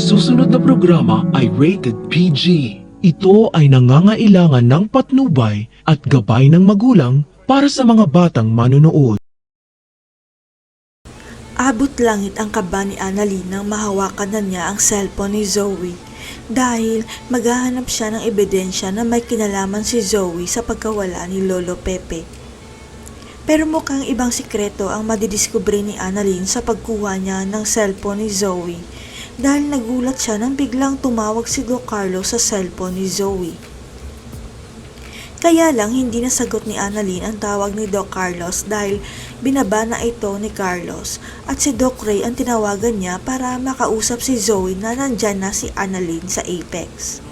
susunod na programa ay rated PG. Ito ay nangangailangan ng patnubay at gabay ng magulang para sa mga batang manonood. Abot langit ang kaba ni Annalyn nang mahawakan na niya ang cellphone ni Zoe dahil maghahanap siya ng ebidensya na may kinalaman si Zoe sa pagkawala ni Lolo Pepe. Pero mukhang ibang sikreto ang madidiskubre ni Annalyn sa pagkuha niya ng cellphone ni Zoe dahil nagulat siya nang biglang tumawag si Doc Carlos sa cellphone ni Zoe. Kaya lang hindi nasagot ni Annalyn ang tawag ni Doc Carlos dahil binaba na ito ni Carlos at si Doc Ray ang tinawagan niya para makausap si Zoe na nandyan na si Annalyn sa Apex.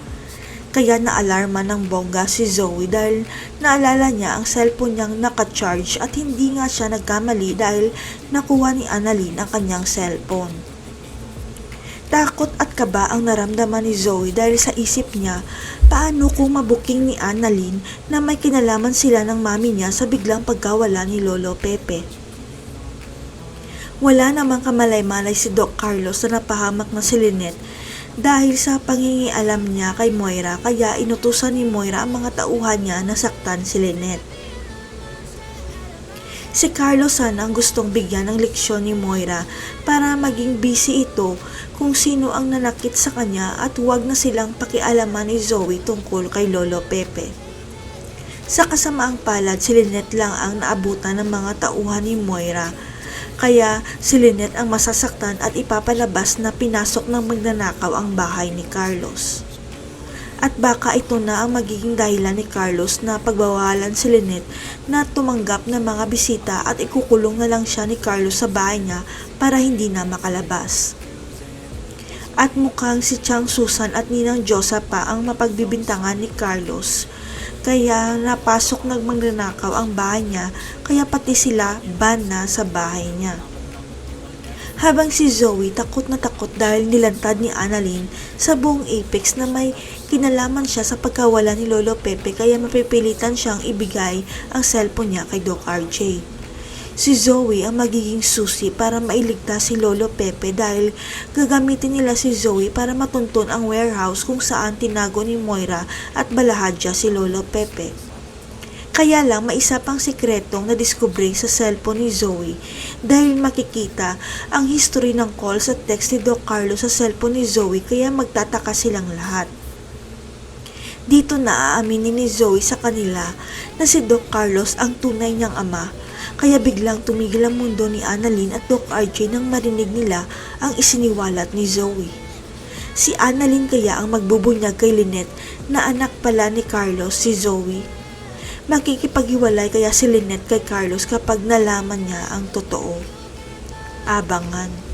Kaya naalarma ng bongga si Zoe dahil naalala niya ang cellphone niyang naka-charge at hindi nga siya nagkamali dahil nakuha ni Annalyn ang kanyang cellphone. Takot at kaba ang naramdaman ni Zoe dahil sa isip niya, paano kung mabuking ni Annalyn na may kinalaman sila ng mami niya sa biglang pagkawala ni Lolo Pepe. Wala namang kamalay-malay si Doc Carlos na napahamak na si Lynette dahil sa pangingialam niya kay Moira kaya inutusan ni Moira ang mga tauhan niya na saktan si Lynette. Si Carlos sana ang gustong bigyan ng leksyon ni Moira para maging busy ito kung sino ang nanakit sa kanya at huwag na silang pakialaman ni Zoe tungkol kay Lolo Pepe. Sa kasamaang palad, si Lynette lang ang naabutan ng mga tauhan ni Moira, kaya si Lynette ang masasaktan at ipapalabas na pinasok ng magnanakaw ang bahay ni Carlos. At baka ito na ang magiging dahilan ni Carlos na pagbawalan si Lynette na tumanggap ng mga bisita at ikukulong na lang siya ni Carlos sa bahay niya para hindi na makalabas. At mukhang si Chang Susan at Ninang Josa pa ang mapagbibintangan ni Carlos. Kaya napasok ng magnanakaw ang bahay niya, kaya pati sila ban na sa bahay niya. Habang si Zoe takot na takot dahil nilantad ni Annalyn sa buong Apex na may kinalaman siya sa pagkawala ni Lolo Pepe kaya mapipilitan siyang ibigay ang cellphone niya kay Doc RJ. Si Zoe ang magiging susi para mailigtas si Lolo Pepe dahil gagamitin nila si Zoe para matuntun ang warehouse kung saan tinago ni Moira at balahadya si Lolo Pepe. Kaya lang may isa pang sikretong nadiskubre sa cellphone ni Zoe dahil makikita ang history ng calls at text ni Doc Carlos sa cellphone ni Zoe kaya magtataka silang lahat. Dito na aaminin ni Zoe sa kanila na si Doc Carlos ang tunay niyang ama. Kaya biglang tumigil ang mundo ni Annalyn at Doc RJ nang marinig nila ang isiniwalat ni Zoe. Si Annalyn kaya ang magbubunyag kay Lynette na anak pala ni Carlos si Zoe. Makikipaghiwalay kaya si Lynette kay Carlos kapag nalaman niya ang totoo. Abangan.